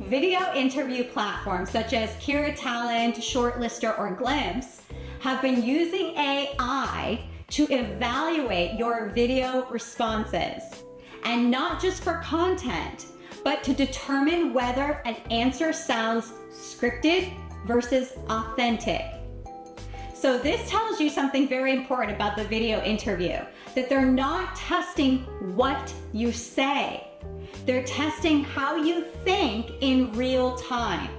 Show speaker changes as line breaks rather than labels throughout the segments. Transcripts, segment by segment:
Video interview platforms such as Kira Talent, Shortlister, or Glimpse have been using AI to evaluate your video responses. And not just for content, but to determine whether an answer sounds scripted versus authentic. So this tells you something very important about the video interview, that they're not testing what you say. They're testing how you think in real time.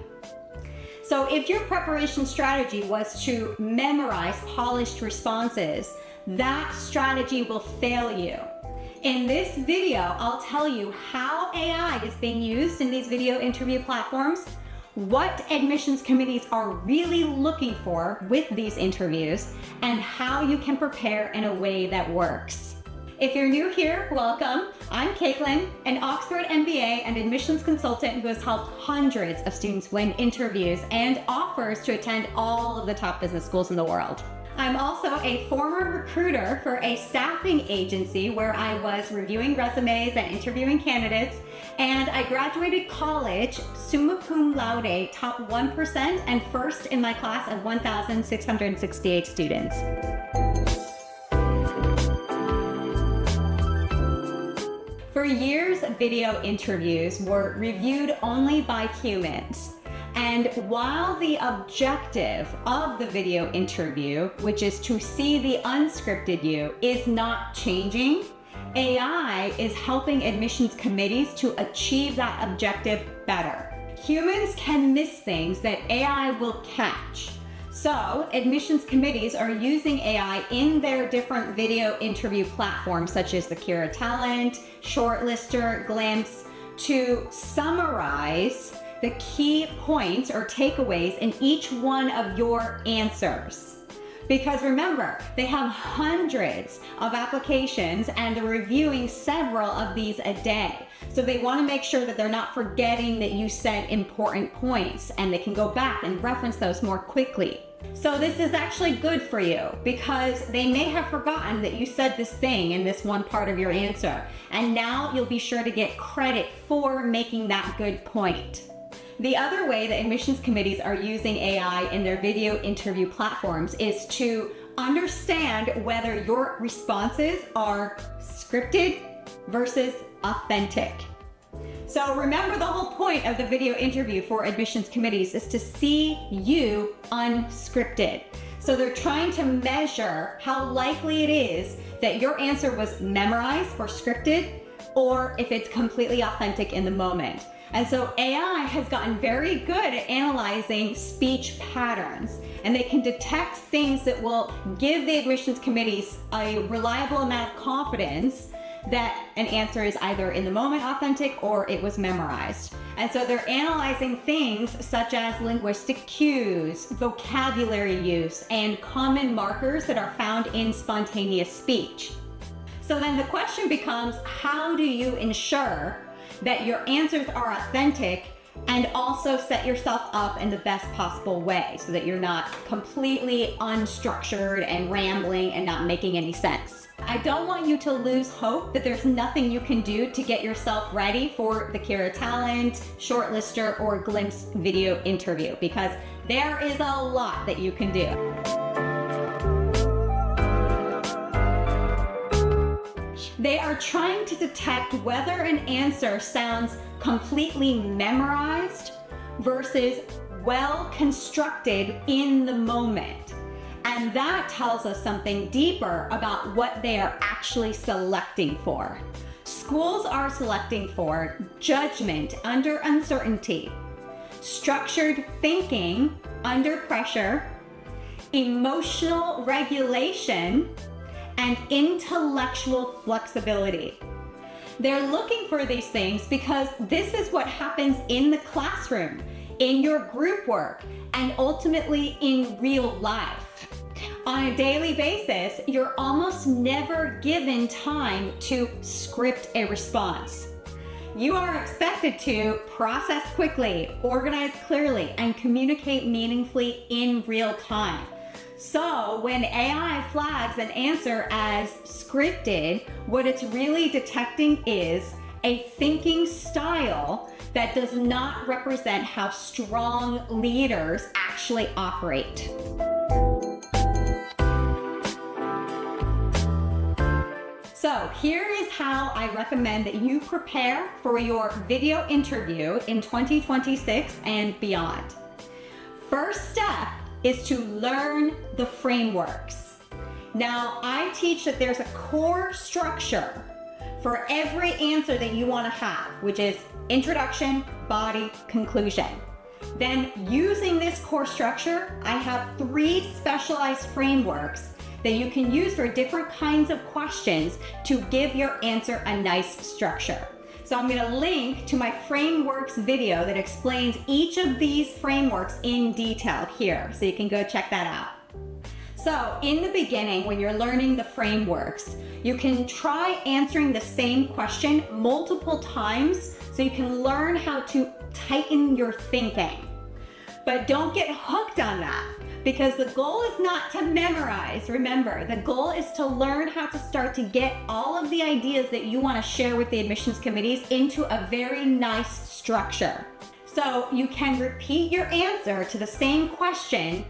So if your preparation strategy was to memorize polished responses, that strategy will fail you. In this video, I'll tell you how AI is being used in these video interview platforms, what admissions committees are really looking for with these interviews, and how you can prepare in a way that works. If you're new here, welcome. I'm Caitlin, an Oxford MBA and admissions consultant who has helped hundreds of students win interviews and offers to attend all of the top business schools in the world. I'm also a former recruiter for a staffing agency where I was reviewing resumes and interviewing candidates, and I graduated college summa cum laude, top 1% and first in my class of 1,668 students. For years, video interviews were reviewed only by humans. And while the objective of the video interview, which is to see the unscripted you, is not changing, AI is helping admissions committees to achieve that objective better. Humans can miss things that AI will catch. So admissions committees are using AI in their different video interview platforms, such as the Kira Talent, Shortlister, Glimpse, to summarize the key points or takeaways in each one of your answers. Because remember, they have hundreds of applications and they're reviewing several of these a day. So they want to make sure that they're not forgetting that you said important points and they can go back and reference those more quickly. So this is actually good for you because they may have forgotten that you said this thing in this one part of your answer. And now you'll be sure to get credit for making that good point. The other way that admissions committees are using AI in their video interview platforms is to understand whether your responses are scripted versus authentic. So remember, the whole point of the video interview for admissions committees is to see you unscripted. So they're trying to measure how likely it is that your answer was memorized or scripted, or if it's completely authentic in the moment. And so AI has gotten very good at analyzing speech patterns, and they can detect things that will give the admissions committees a reliable amount of confidence that an answer is either in the moment authentic or it was memorized. And so they're analyzing things such as linguistic cues, vocabulary use, and common markers that are found in spontaneous speech. So then the question becomes, how do you ensure that your answers are authentic and also set yourself up in the best possible way so that you're not completely unstructured and rambling and not making any sense? I don't want you to lose hope that there's nothing you can do to get yourself ready for the Kira Talent, Shortlister, or Glimpse video interview, because there is a lot that you can do. They are trying to detect whether an answer sounds completely memorized versus well constructed in the moment. And that tells us something deeper about what they are actually selecting for. Schools are selecting for judgment under uncertainty, structured thinking under pressure, emotional regulation, and intellectual flexibility. They're looking for these things because this is what happens in the classroom, in your group work, and ultimately in real life. On a daily basis, you're almost never given time to script a response. You are expected to process quickly, organize clearly, and communicate meaningfully in real time. So when AI flags an answer as scripted, what it's really detecting is a thinking style that does not represent how strong leaders actually operate. So here is how I recommend that you prepare for your video interview in 2026 and beyond. First step is to learn the frameworks. Now, I teach that there's a core structure for every answer that you want to have, which is introduction, body, conclusion. Then using this core structure, I have 3 specialized frameworks that you can use for different kinds of questions to give your answer a nice structure. So I'm going to link to my frameworks video that explains each of these frameworks in detail here, so you can go check that out. So in the beginning, when you're learning the frameworks, you can try answering the same question multiple times so you can learn how to tighten your thinking. But don't get hooked on that, because the goal is not to memorize. Remember, the goal is to learn how to start to get all of the ideas that you want to share with the admissions committees into a very nice structure. So you can repeat your answer to the same question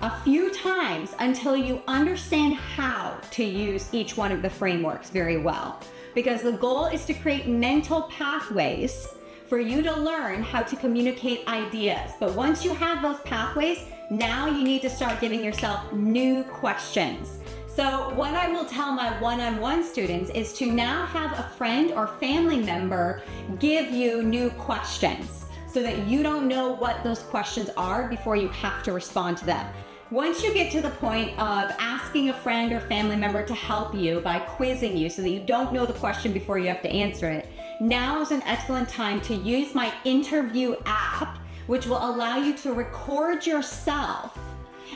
a few times until you understand how to use each one of the frameworks very well. Because the goal is to create mental pathways for you to learn how to communicate ideas. But once you have those pathways, now you need to start giving yourself new questions. So what I will tell my one-on-one students is to now have a friend or family member give you new questions so that you don't know what those questions are before you have to respond to them. Once you get to the point of asking a friend or family member to help you by quizzing you so that you don't know the question before you have to answer it, now is an excellent time to use my interview app, which will allow you to record yourself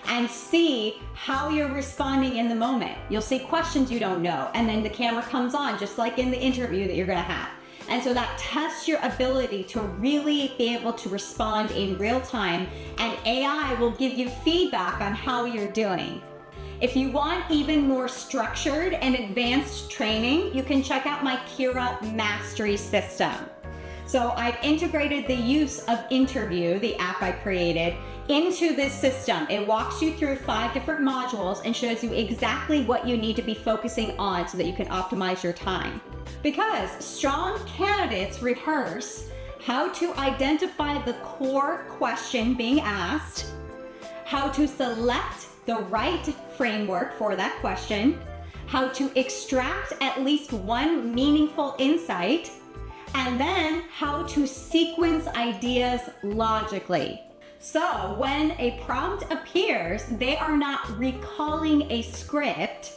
and see how you're responding in the moment. You'll see questions you don't know, and then the camera comes on, just like in the interview that you're gonna have. And so that tests your ability to really be able to respond in real time, and AI will give you feedback on how you're doing. If you want even more structured and advanced training, you can check out my Kira Mastery System. So I've integrated the use of Interview, the app I created, into this system. It walks you through 5 different modules and shows you exactly what you need to be focusing on so that you can optimize your time. Because strong candidates rehearse how to identify the core question being asked, how to select the right framework for that question, how to extract at least one meaningful insight, and then how to sequence ideas logically. So when a prompt appears, they are not recalling a script,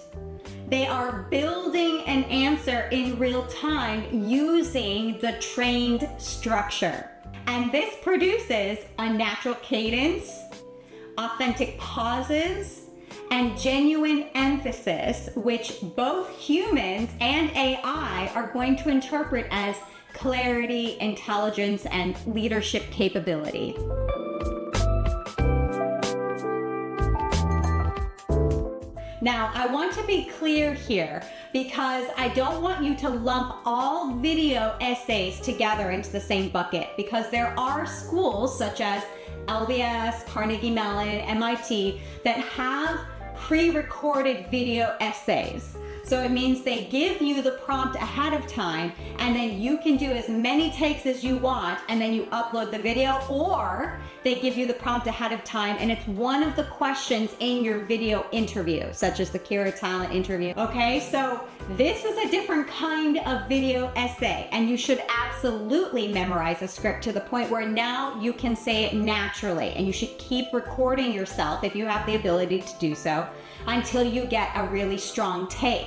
they are building an answer in real time using the trained structure. And this produces a natural cadence, authentic pauses, and genuine emphasis, which both humans and AI are going to interpret as clarity, intelligence, and leadership capability. Now, I want to be clear here because I don't want you to lump all video essays together into the same bucket, because there are schools such as LBS, Carnegie Mellon, MIT that have pre-recorded video essays. So it means they give you the prompt ahead of time, and then you can do as many takes as you want, and then you upload the video, or they give you the prompt ahead of time and it's one of the questions in your video interview, such as the Kira Talent interview. Okay, so this is a different kind of video essay, and you should absolutely memorize a script to the point where now you can say it naturally, and you should keep recording yourself if you have the ability to do so until you get a really strong take.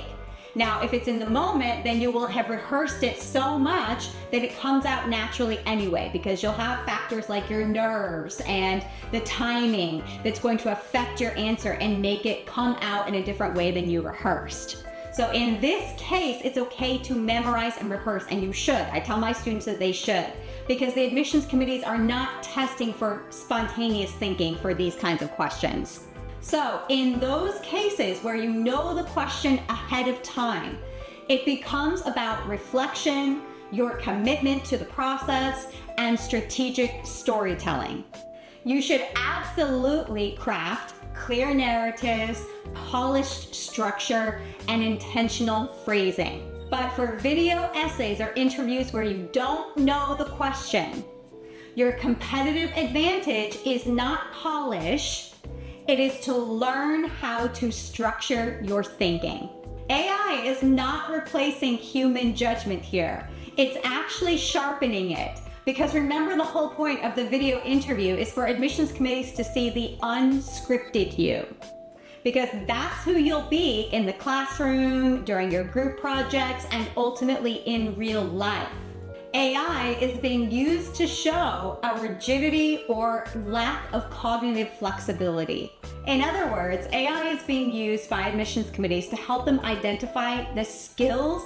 Now, if it's in the moment, then you will have rehearsed it so much that it comes out naturally anyway, because you'll have factors like your nerves and the timing that's going to affect your answer and make it come out in a different way than you rehearsed. So in this case, it's okay to memorize and rehearse, and you should. I tell my students that they should, because the admissions committees are not testing for spontaneous thinking for these kinds of questions. So in those cases where you know the question ahead of time, it becomes about reflection, your commitment to the process, and strategic storytelling. You should absolutely craft clear narratives, polished structure, and intentional phrasing. But for video essays or interviews where you don't know the question, your competitive advantage is not polish, it is to learn how to structure your thinking. AI is not replacing human judgment here. It's actually sharpening it. Because remember, the whole point of the video interview is for admissions committees to see the unscripted you. Because that's who you'll be in the classroom, during your group projects, and ultimately in real life. AI is being used to show a rigidity or lack of cognitive flexibility. In other words, AI is being used by admissions committees to help them identify the skills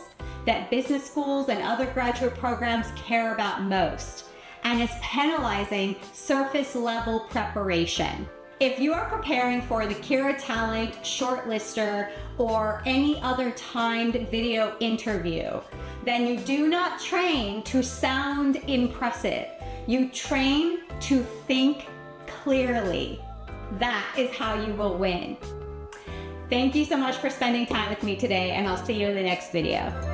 that business schools and other graduate programs care about most, and is penalizing surface level preparation. If you are preparing for the Kira Talent, Shortlister, or any other timed video interview, then you do not train to sound impressive. You train to think clearly. That is how you will win. Thank you so much for spending time with me today, and I'll see you in the next video.